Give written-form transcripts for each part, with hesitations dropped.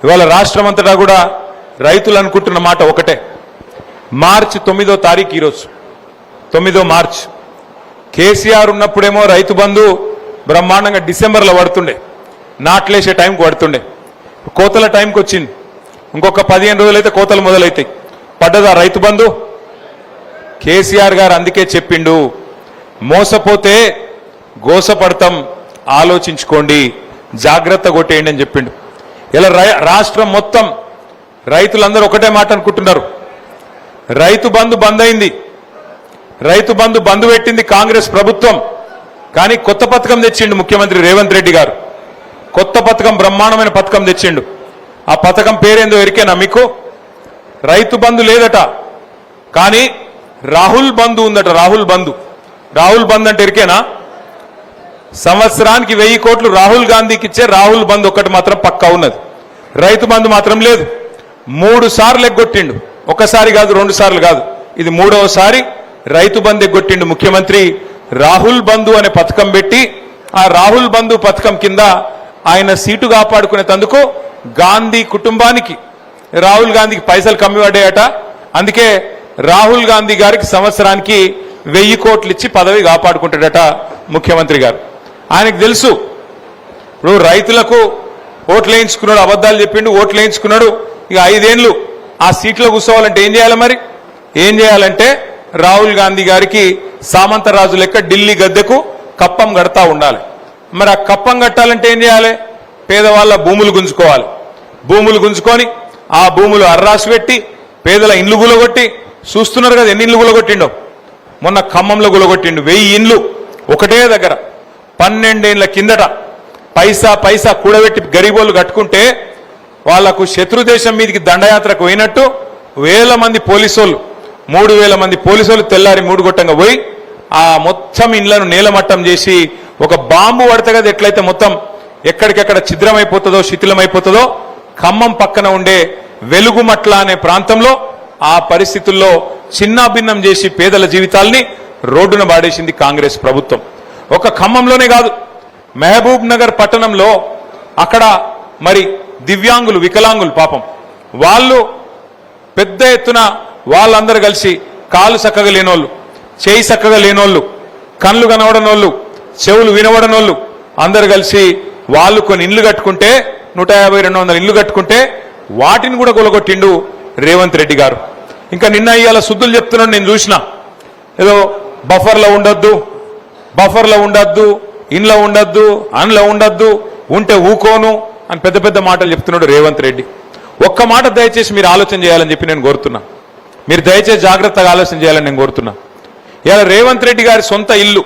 ఇవాళ రాష్ట్రం అంతటా కూడా రైతులు అనుకుంటున్న మాట ఒకటే. మార్చి 9వ తారీఖు ఈరోజు 9 మార్చి కేసీఆర్ ఉన్నప్పుడేమో రైతు బంధు బ్రహ్మాండంగా డిసెంబర్లో పడుతుండే, నాట్లేసే టైంకి పడుతుండే. కోతల టైంకి వచ్చింది, ఇంకొక 15 రోజులైతే కోతలు మొదలవుతాయి. పడ్డదా రైతు బంధు? కేసీఆర్ గారు అందుకే చెప్పిండు, మోసపోతే గోసపడతాం, ఆలోచించుకోండి, జాగ్రత్త కొట్టేయండి అని చెప్పిండు. ఇలా రాష్ట్రం మొత్తం రైతులందరూ ఒకటే మాట అనుకుంటున్నారు, రైతు బంధు బంద్ అయింది, రైతు బంధు బంద్ పెట్టింది కాంగ్రెస్ ప్రభుత్వం. కానీ కొత్త పథకం తెచ్చిండు ముఖ్యమంత్రి రేవంత్ రెడ్డి గారు. కొత్త పథకం, బ్రహ్మాండమైన పథకం తెచ్చిండు. ఆ పథకం పేరేందో ఎరికేనా మీకు? రైతు బంధు లేదట, కానీ రాహుల్ బంధు ఉందట. రాహుల్ బంధు. రాహుల్ బంధు అంటే ఎరికేనా? సంవత్సరానికి 1000 కోట్లు రాహుల్ గాంధీకి ఇచ్చే రాహుల్ బంధు ఒక్కటి మాత్రం పక్కా ఉన్నది. రైతు బంధు మాత్రం లేదు. 3 సార్లు ఎగ్గొట్టిండు, ఒకసారి కాదు, 2 సార్లు కాదు, ఇది 3వసారి రైతు బంధు ఎగ్గొట్టిండు ముఖ్యమంత్రి. రాహుల్ బంధు అనే పథకం పెట్టి ఆ రాహుల్ బంధు పథకం కింద ఆయన సీటు కాపాడుకునేందుకు గాంధీ కుటుంబానికి, రాహుల్ గాంధీకి పైసలు కమ్మి పడ్డాయట. అందుకే రాహుల్ గాంధీ గారికి సంవత్సరానికి 1000 కోట్లు ఇచ్చి పదవి కాపాడుకుంటాడట ముఖ్యమంత్రి గారు. ఆయనకు తెలుసు, ఇప్పుడు రైతులకు ఓట్లు వేయించుకున్నాడు, అబద్ధాలు చెప్పిండు, ఓట్లు వేయించుకున్నాడు. ఇక 5 ఏళ్ళు ఆ సీట్లో కూర్చోవాలంటే ఏం చేయాలి? మరి ఏం చేయాలంటే రాహుల్ గాంధీ గారికి సామంతరాజు లెక్క ఢిల్లీ గద్దెకు కప్పం కడతా ఉండాలి. మరి ఆ కప్పం కట్టాలంటే ఏం చేయాలి? పేదవాళ్ళ భూములు గుంజుకోవాలి. భూములు గుంజుకొని ఆ భూములు అర్రాసి పెట్టి పేదల ఇండ్లు గులగొట్టి, చూస్తున్నారు కదా ఎన్ని ఇండ్లు గులగొట్టిండో. మొన్న ఖమ్మంలో గులగొట్టిండు 1000 ఇండ్లు ఒకటే దగ్గర. 12 ఏళ్ల కిందట పైసా పైసా కూడబెట్టి గరీబోళ్ళు కట్టుకుంటే వాళ్లకు శత్రుదేశం మీదకి దండయాత్రకు పోయినట్టు 1000 మంది పోలీసోళ్ళు, 3000 మంది పోలీసోళ్ళు తెల్లారి 3 గొట్టంగా పోయి ఆ మొత్తం ఇండ్లను నేలమట్టం చేసి, ఒక బాంబు పడితే కదా ఎట్లయితే మొత్తం ఎక్కడికెక్కడ ఛిద్రమైపోతుందో, శిథిలమైపోతుందో, ఖమ్మం పక్కన ఉండే వెలుగుమట్ల అనే ప్రాంతంలో ఆ పరిస్థితుల్లో చిన్నాభిన్నం చేసి పేదల జీవితాల్ని రోడ్డున పాడేసింది కాంగ్రెస్ ప్రభుత్వం. ఒక ఖమ్మంలోనే కాదు, మహబూబ్ నగర్ పట్టణంలో అక్కడ మరి దివ్యాంగులు, వికలాంగులు పాపం వాళ్ళు పెద్ద ఎత్తున వాళ్ళందరూ కలిసి, కాలు చక్కగా లేనోళ్ళు, చేయి చక్కగా లేనోళ్ళు, కళ్ళు కనబడనోళ్ళు, చెవులు వినబడనోళ్ళు అందరు కలిసి వాళ్ళు కొన్ని ఇండ్లు కట్టుకుంటే, 150-200 ఇండ్లు కట్టుకుంటే వాటిని కూడా కొలగొట్టిండు రేవంత్ రెడ్డి గారు. ఇంకా నిన్న ఇవాళ శుద్ధులు చెప్తున్నాడు, నేను చూసిన, ఏదో బఫర్లో ఉండొద్దు, బఫర్లో ఉండొద్దు, ఇంట్లో ఉండొద్దు, అండ్లో ఉండొద్దు, ఉంటే ఊకోను అని పెద్ద పెద్ద మాటలు చెప్తున్నాడు రేవంత్ రెడ్డి. ఒక్క మాట దయచేసి మీరు ఆలోచన చేయాలని చెప్పి నేను కోరుతున్నా. మీరు దయచేసి జాగ్రత్తగా ఆలోచన చేయాలని నేను కోరుతున్నా. ఇలా రేవంత్ రెడ్డి గారి సొంత ఇల్లు,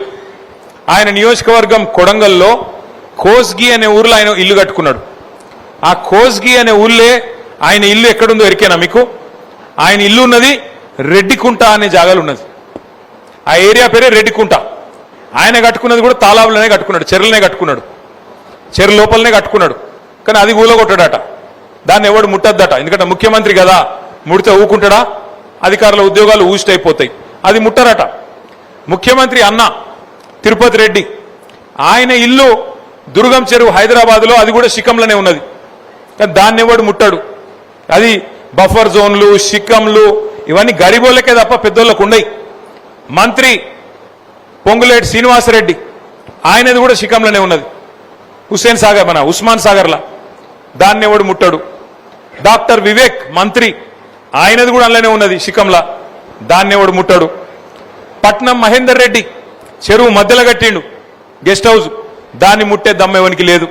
ఆయన నియోజకవర్గం కొడంగల్లో కోస్గి అనే ఊర్లో ఆయన ఇల్లు కట్టుకున్నాడు. ఆ కోస్గి అనే ఊళ్ళే ఆయన ఇల్లు ఎక్కడుందో ఎరికేనా మీకు? ఆయన ఇల్లు ఉన్నది రెడ్డికుంట అనే జాగాలు ఉన్నది. ఆ ఏరియా పేరే రెడ్డికుంట. ఆయన కట్టుకున్నది కూడా తాలాబులనే కట్టుకున్నాడు, చెరువులనే కట్టుకున్నాడు, చెరువు లోపలనే కట్టుకున్నాడు. కానీ అది ఊలగొట్టాడట, దాన్ని ఎవడు ముట్టద్దట. ఎందుకంటే ముఖ్యమంత్రి కదా, ముడితే ఊకుంటాడా? అధికారుల ఉద్యోగాలు ఊస్ట్ అయిపోతాయి, అది ముట్టరట. ముఖ్యమంత్రి అన్న తిరుపతి రెడ్డి, ఆయన ఇల్లు దుర్గం చెరువు హైదరాబాద్లో, అది కూడా శిఖంలోనే ఉన్నది. కానీ దాన్ని ఎవడు ముట్టాడు. అది బఫర్ జోన్లు, శిఖంలు ఇవన్నీ గరీబోళ్ళకే తప్ప పెద్దోళ్ళకు ఉండయి. మంత్రి పొంగులేటి శ్రీనివాసరెడ్డి, ఆయనది కూడా శిఖంలోనే ఉన్నది, హుస్సేన్ సాగర్, మన ఉస్మాన్ సాగర్లా, దాన్ని ఎవడు ముట్టాడు. డాక్టర్ వివేక్ మంత్రి, ఆయనది కూడా అందులోనే ఉన్నది శిఖంలా, దాన్ని ఎవడు ముట్టాడు. పట్నం మహేందర్ రెడ్డి చెరువు మధ్యలో కట్టిండు గెస్ట్ హౌస్, దాన్ని ముట్టే దమ్మెవనికి లేదు.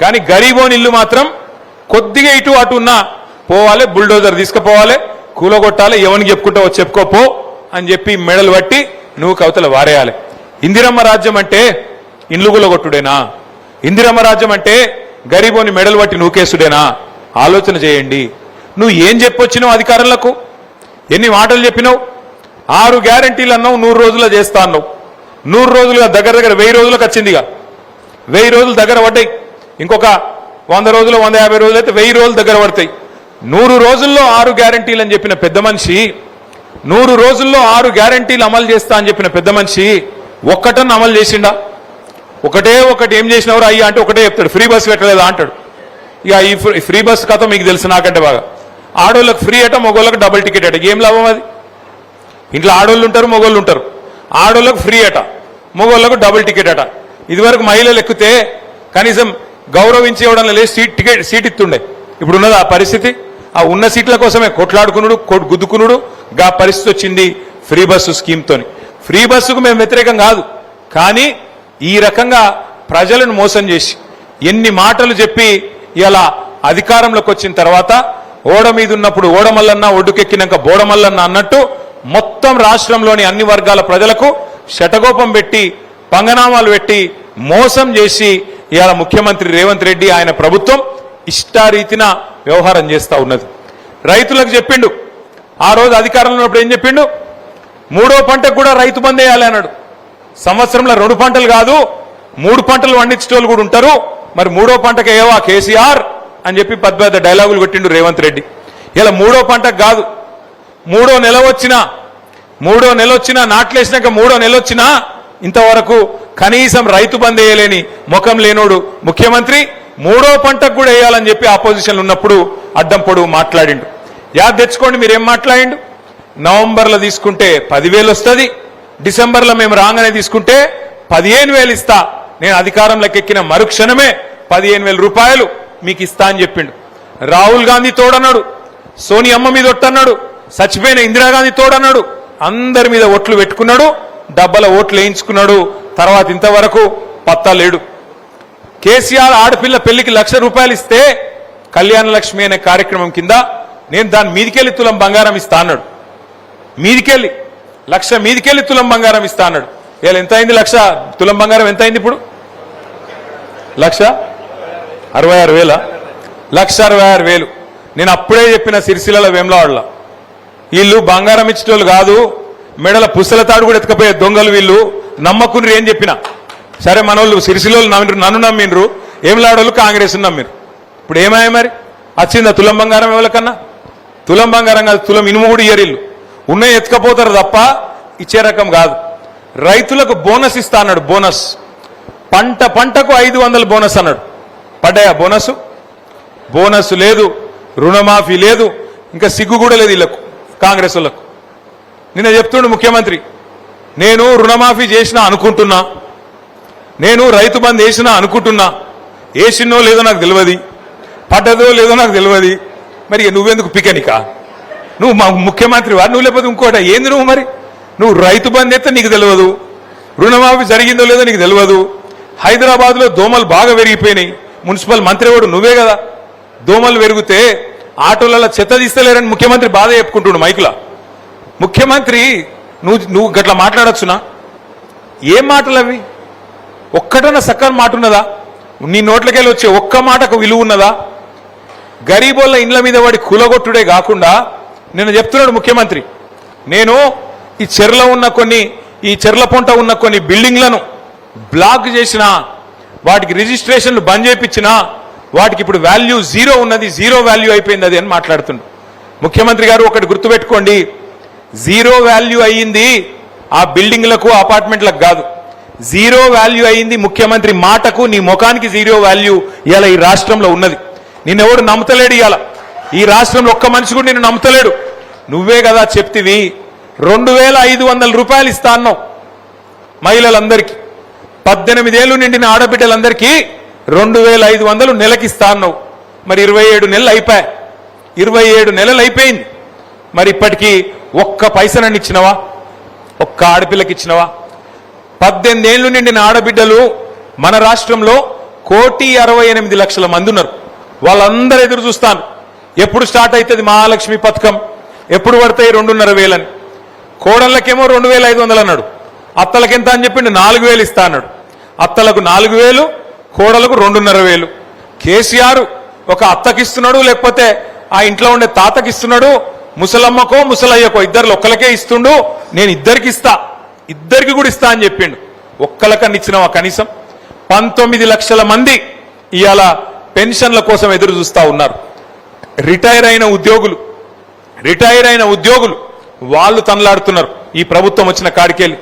కానీ గరీబోని ఇల్లు మాత్రం కొద్దిగా ఇటు అటు ఉన్నా పోవాలి, బుల్డోజర్ తీసుకుపోవాలి, కూలగొట్టాలి, ఎవరికి చెప్పుకుంటావో చెప్పుకోపో అని చెప్పి మెడలు పట్టి నువ్వు కవితలు వారేయాలి. ఇందిరమ్మ రాజ్యం అంటే ఇండ్లు కూలగొట్టుడేనా? ఇందిరమ్మ రాజ్యం అంటే గరీబోని మెడలు పట్టి నూకేసుడేనా? ఆలోచన చేయండి. నువ్వు ఏం చెప్పొచ్చినావు అధికారులకు? ఎన్ని మాటలు చెప్పినావు? 6 గ్యారంటీలు అన్నావు, 100 రోజుల్లో చేస్తా అన్నావు. 100 రోజులుగా దగ్గర 1000 రోజులకు వచ్చిందిగా, 1000 రోజులు దగ్గర పడ్డాయి. ఇంకొక 100 రోజులు, 150 రోజులు అయితే 1000 రోజులు దగ్గర పడతాయి. 100 రోజుల్లో 6 గ్యారంటీలు అని చెప్పిన పెద్ద మనిషి, 100 రోజుల్లో 6 గ్యారంటీలు అమలు చేస్తా అని చెప్పిన పెద్ద మనిషి ఒక్కటన్నా అమలు చేసిండా? ఒకటే ఒకటి ఏం చేసినవరు అయ్యా అంటే ఒకటే చెప్తాడు, ఫ్రీ బస్ పెట్టలేదా అంటాడు. ఇక ఈ ఫ్రీ బస్ కథ మీకు తెలుసు నాకంటే బాగా. ఆడోళ్ళకి ఫ్రీ అట, మగోళ్ళకి డబుల్ టికెట్ అట. ఏం లాభం అది? ఇంట్లో ఆడోళ్ళు ఉంటారు, మగోళ్ళు ఉంటారు. ఆడోళ్ళకు ఫ్రీ అట, మగోళ్ళకు డబుల్ టికెట్ అట. ఇదివరకు మహిళలు ఎక్కితే కనీసం గౌరవించి ఇవ్వడం లేదు, సీట్ ఇస్తుండే. ఇప్పుడు ఉన్నది ఆ పరిస్థితి. ఆ ఉన్న సీట్ల కోసమే కొట్లాడుకునుడు, గుద్దుకునుడు. గా పరిస్థితి వచ్చింది ఫ్రీ బస్సు స్కీమ్తోని. ఫ్రీ బస్సుకు మేము వ్యతిరేకం కాదు, కానీ ఈ రకంగా ప్రజలను మోసం చేసి ఎన్ని మాటలు చెప్పి ఇలా అధికారంలోకి వచ్చిన తర్వాత ఓడ మీద ఉన్నప్పుడు ఓడమల్లన్న, ఒడ్డుకెక్కినాక బోడమల్లన్న అన్నట్టు మొత్తం రాష్ట్రంలోని అన్ని వర్గాల ప్రజలకు శటగోపం పెట్టి, పంగనామాలు పెట్టి మోసం చేసి ఇవాళ ముఖ్యమంత్రి రేవంత్ రెడ్డి ఆయన ప్రభుత్వం ఇష్టారీతిన వ్యవహారం చేస్తా ఉన్నది. రైతులకు చెప్పిండు, ఆ రోజు అధికారంలో ఉన్నప్పుడు ఏం చెప్పిండు? 3వ పంటకు కూడా రైతు బంద్ వేయాలి అన్నాడు. సంవత్సరంలో 2 పంటలు కాదు 3 పంటలు పండించేటోళ్ళు కూడా ఉంటారు, మరి 3వ పంటకు ఏవా కేసీఆర్ అని చెప్పి పెద్ద డైలాగులు కొట్టిండు రేవంత్ రెడ్డి. ఇలా 3వ పంటకు కాదు, 3వ నెల వచ్చినా నాట్లేసినాక 3వ నెల వచ్చినా ఇంతవరకు కనీసం రైతు బంద్ వేయలేని ముఖం లేనోడు ముఖ్యమంత్రి 3వ పంటకు కూడా వేయాలని చెప్పి ఆపోజిషన్లు ఉన్నప్పుడు అడ్డం పొడుగు మాట్లాడిండు. యాద్ తెచ్చుకోండి మీరేం మాట్లాడిండు. నవంబర్లో తీసుకుంటే 10,000 వస్తుంది, డిసెంబర్లో మేము రాగానే తీసుకుంటే 15,000 ఇస్తా, నేను అధికారంలోకి ఎక్కిన మరుక్షణమే 15,000 రూపాయలు మీకు ఇస్తా అని చెప్పిండు. రాహుల్ గాంధీ తోడన్నాడు, సోనియమ్మ మీద ఒట్టన్నాడు, చచ్చిపోయిన ఇందిరాగాంధీ తోడన్నాడు, అందరి మీద ఓట్లు పెట్టుకున్నాడు, డబ్బల ఓట్లు వేయించుకున్నాడు. తర్వాత ఇంతవరకు పత్తా లేడు. కేసీఆర్ ఆడపిల్ల పెళ్లికి 1,00,000 రూపాయలు ఇస్తే కళ్యాణ లక్ష్మి అనే కార్యక్రమం కింద నేను దాని మీదికెళ్ళి తులం బంగారం ఇస్తా అన్నాడు. మీదికెళ్ళి 1,00,000 మీదికెళ్ళి తులం బంగారం ఇస్తా అన్నాడు. ఇలా ఎంత అయింది? 1,00,000 తులం బంగారం ఎంత అయింది ఇప్పుడు? 1,66,000. 1,66,000. నేను అప్పుడే చెప్పిన సిరిసిల్ల వేములవాడలో వీళ్ళు బంగారం ఇచ్చేటోళ్ళు కాదు, మెడల పుస్తల తాడు కూడా ఎత్తుకపోయే దొంగలు వీళ్ళు, నమ్మకుని ఏం చెప్పినా. సరే మనోళ్ళు సిరిసిల్లోళ్ళు నన్ను నమ్మిండ్రు, వేములవాడోళ్ళు కాంగ్రెస్ నమ్మిరు. ఇప్పుడు ఏమాయి మరి? వచ్చిందా తులం బంగారం ఎవరికన్నా? తులం బంగారం కాదు, తులం ఇనుము కూడా ఇయ్యరిల్లు. ఉన్నాయి ఎత్తుకపోతారు తప్ప ఇచ్చే రకం కాదు. రైతులకు బోనస్ ఇస్తా అన్నాడు. బోనస్ పంటకు 500 బోనస్ అన్నాడు. పడ్డాయా బోనస్? బోనస్ లేదు, రుణమాఫీ లేదు, ఇంకా సిగ్గు కూడా లేదు వీళ్ళకు, కాంగ్రెస్ వాళ్ళకు. నిన్న చెప్తుండు ముఖ్యమంత్రి, నేను రుణమాఫీ చేసినా అనుకుంటున్నా, నేను రైతు బంద్ వేసినా అనుకుంటున్నా, వేసినో లేదో నాకు తెలియదు, పడ్డదో లేదో నాకు తెలియదు, మరి నువ్వెందుకు పికనికా? నువ్వు మా ముఖ్యమంత్రివా? నువ్వు లేకపోతే ఇంకోట ఏంది? నువ్వు మరి నువ్వు రైతు బంద్ అయితే నీకు తెలియదు, రుణమాఫీ జరిగిందో లేదో నీకు తెలియదు. హైదరాబాద్లో దోమలు బాగా పెరిగిపోయినాయి, మున్సిపల్ మంత్రి వాడు నువ్వే కదా. దోమలు పెరిగితే ఆటోలలో చెత్త తీస్తలేరని ముఖ్యమంత్రి బాధ చెప్పుకుంటుండు మైకులా. ముఖ్యమంత్రి నువ్వు గట్లా మాట్లాడచ్చునా? ఏం మాటలు అవి? ఒక్కటన్నా సక్కని మాట ఉన్నదా? నీ నోట్లకెళ్ళి వచ్చే ఒక్క మాటకు విలువ ఉన్నదా? గరీబోళ్ళ ఇండ్ల మీద వాడి కూలగొట్టుడే కాకుండా నేను చెప్తున్నాడు ముఖ్యమంత్రి, నేను ఈ చెర్ల ఉన్న ఈ చెర్ల పొంట ఉన్న కొన్ని బిల్డింగ్లను బ్లాక్ చేసిన, వాటికి రిజిస్ట్రేషన్లు బంద్ చేయించినా, వాటికి ఇప్పుడు వాల్యూ 0 ఉన్నది, 0 వాల్యూ అయిపోయింది అది అని మాట్లాడుతుండు. ముఖ్యమంత్రి గారు ఒకటి గుర్తుపెట్టుకోండి, 0 వాల్యూ అయ్యింది ఆ బిల్డింగ్లకు అపార్ట్మెంట్లకు కాదు, 0 వాల్యూ అయ్యింది ముఖ్యమంత్రి మాటకు, నీ ముఖానికి 0 వాల్యూ ఇవాళ ఈ రాష్ట్రంలో ఉన్నది. నిన్నెవడు నమ్మతలేడు. ఇవాళ ఈ రాష్ట్రంలో ఒక్క మనిషి కూడా నిన్ను నమ్మతలేడు. నువ్వే కదా చెప్తివి 2,500 రూపాయలు ఇస్తా అన్నావు మహిళలందరికీ, 18 ఏళ్ళు నిండిన ఆడబిడ్డలందరికీ 2,500 నెలకిస్తా అన్నావు. మరి 27 నెలలు అయిపోయాయి, 27 నెలలు అయిపోయింది. మరి ఇప్పటికీ ఒక్క పైసనని ఇచ్చినవా? ఒక్క ఆడపిల్లకి ఇచ్చినవా? 18 ఏళ్ళు నిండిన ఆడబిడ్డలు మన రాష్ట్రంలో 1,68,00,000 మంది ఉన్నారు. వాళ్ళందరూ ఎదురు చూస్తాను, ఎప్పుడు స్టార్ట్ అవుతుంది మహాలక్ష్మి పథకం, ఎప్పుడు పడతాయి 2,500 అని. కోడళ్ళకేమో 2,500 అన్నాడు, అత్తలకు ఎంత అని చెప్పిండు 4,000 ఇస్తా అన్నాడు. అత్తలకు 4,000, కోడలకు 2,500. కేసీఆర్ ఒక అత్తకిస్తున్నాడు, లేకపోతే ఆ ఇంట్లో ఉండే తాతకిస్తున్నాడు, ముసలమ్మకో ముసలయ్యకో ఇద్దరు ఒక్కలకే ఇస్తుండు. నేను ఇద్దరికి కూడా ఇస్తా అని చెప్పిండు. ఒక్కలకన్నా ఇచ్చినావా? కనీసం 19 లక్షల మంది ఇవాళ పెన్షన్ల కోసం ఎదురు చూస్తా ఉన్నారు. రిటైర్ అయిన ఉద్యోగులు వాళ్ళు తనలాడుతున్నారు. ఈ ప్రభుత్వం వచ్చిన కాడికెళ్ళి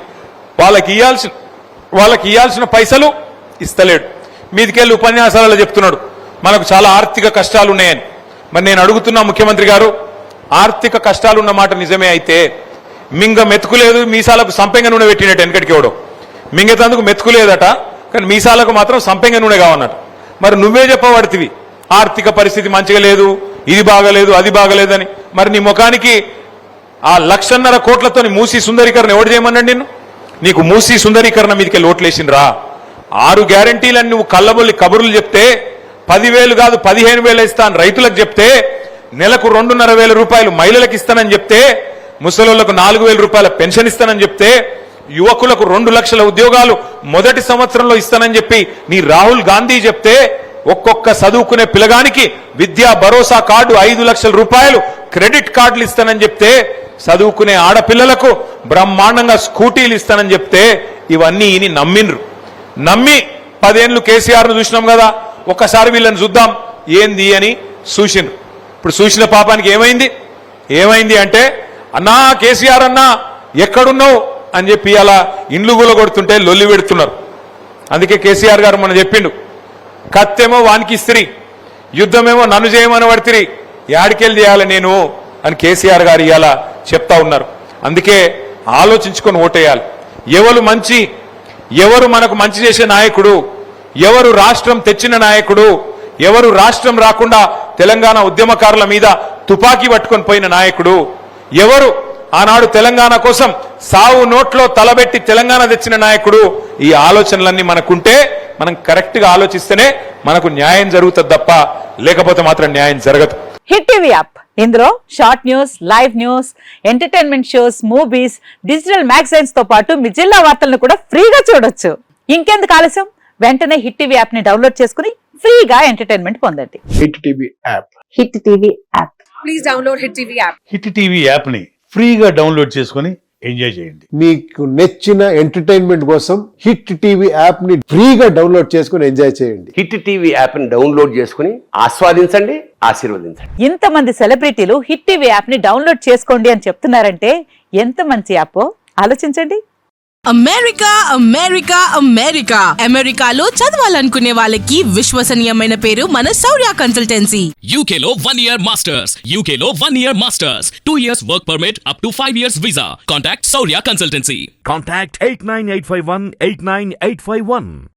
వాళ్ళకి ఇవ్వాల్సిన పైసలు ఇస్తలేడు. మీదికెళ్ళి ఉపన్యాసాలలో చెప్తున్నాడు, మనకు చాలా ఆర్థిక కష్టాలు ఉన్నాయని. మరి నేను అడుగుతున్నా ముఖ్యమంత్రి గారు, ఆర్థిక కష్టాలు ఉన్న మాట నిజమే అయితే మింగ మెతుకులేదు, మీసాలకు సంపెంగ నూనె పెట్టినట్టు వెనకటికి ఎవడో మింగేతందుకు మెతుకులేదట, కానీ మీసాలకు మాత్రం సంపెంగ నూనె కావన్నట్టు. మరి నువ్వే చెప్పబడుతుంది ఆర్థిక పరిస్థితి మంచిగా లేదు, ఇది బాగలేదు, అది బాగలేదని. మరి నీ ముఖానికి ఆ 1,50,000 కోట్లతోని మూసీ సుందరీకరణ ఎవడు చేయమన్నాడు నిన్ను? నీకు మూసీ సుందరీకరణ మీదకి లోట్లేసిండ్రా? 6 గ్యారంటీలని నువ్వు కళ్ళబొల్లి కబుర్లు చెప్తే 10,000 కాదు 15,000 ఇస్తాను రైతులకు చెప్తే, నెలకు 2,500 రూపాయలు మహిళలకు ఇస్తానని చెప్తే, ముసలోళ్లకు 4,000 రూపాయల పెన్షన్ ఇస్తానని చెప్తే, యువకులకు 2 లక్షల ఉద్యోగాలు మొదటి సంవత్సరంలో ఇస్తానని చెప్పి నీ రాహుల్ గాంధీ చెప్తే, ఒక్కొక్క చదువుకునే పిల్లగానికి విద్యా భరోసా కార్డు 5 లక్షల రూపాయలు క్రెడిట్ కార్డులు ఇస్తానని చెప్తే, చదువుకునే ఆడపిల్లలకు బ్రహ్మాండంగా స్కూటీలు ఇస్తానని చెప్తే, ఇవన్నీ ఈయన నమ్మిండ్రు. నమ్మి 10 ఏళ్ళు కేసీఆర్ను చూసినాం కదా, ఒక్కసారి వీళ్ళని చూద్దాం ఏంది అని చూసిండ్రు. ఇప్పుడు చూసిన పాపానికి ఏమైంది అంటే, అన్నా కేసీఆర్ అన్నా ఎక్కడున్నావు అని చెప్పి అలా ఇండ్లు కూలగొడుతుంటే లొల్లి పెడుతున్నారు. అందుకే కేసీఆర్ గారు మనం చెప్పిండు, కత్తేమో వానికి ఇస్త్రీ, యుద్ధమేమో నన్ను చేయమని పడితిరి, యాడికెళ్ళి చేయాలి నేను అని కేసీఆర్ గారు ఇవాళ చెప్తా ఉన్నారు. అందుకే ఆలోచించుకొని ఓటేయాలి. ఎవరు మనకు మంచి చేసే నాయకుడు, ఎవరు రాష్ట్రం తెచ్చిన నాయకుడు, ఎవరు రాష్ట్రం రాకుండా తెలంగాణ ఉద్యమకారుల మీద తుపాకీ పట్టుకొని పోయిన నాయకుడు, ఎవరు ఆనాడు తెలంగాణ కోసం సావు నోట్లో తలబెట్టి తెలంగాణ తెచ్చిన నాయకుడు, ఈ ఆలోచనలన్నీ మనకుంటే మనం కరెక్ట్ గా ఆలోచిస్తేనే మనకు న్యాయం జరుగుతుంది తప్ప లేకపోతే మాత్రం న్యాయం జరగదు. హిట్ టీవీ యాప్, ఇందులో short news, live news, entertainment shows, movies, digital magazines తో పాటు మీ జిల్లా వార్తలను కూడా ఫ్రీగా చూడొచ్చు. ఇంకెందుకు ఆలస్యం, వెంటనే హిట్ టీవీ యాప్ ని డౌన్లోడ్ చేసుకుని ఫ్రీగా ఎంటర్టైన్మెంట్ పొందండి. Hit TV app. Hit TV app. Please download hit TV app. Hit TV app ని ఫ్రీగా డౌన్లోడ్ చేసుకుని ఎంజాయ్ చేయండి. మీకు నచ్చిన ఎంటర్టైన్మెంట్ కోసం హిట్ టీవీ యాప్ ని ఫ్రీగా డౌన్లోడ్ చేసుకుని ఎంజాయ్ చేయండి. హిట్ టీవీ యాప్ ని డౌన్లోడ్ చేసుకుని ఆస్వాదించండి, ఆశీర్వదించండి. ఇంతమంది సెలబ్రిటీలు హిట్ టీవీ యాప్ ని డౌన్లోడ్ చేసుకోండి అని చెప్తున్నారంటే ఎంత మంచి యాప్ ఆలోచించండి. అమెరికా అమెరికా అమెరికా అమెరికాలో చదవాలనుకునే వాళ్ళకి విశ్వసనీయమైన పేరు మన శౌర్య కన్సల్టెన్సీ. UK లో 1 year masters, UK లో 1 year masters, 2 years work permit up to 5 years visa. Contact Saurya Consultancy. Contact 89851 89851.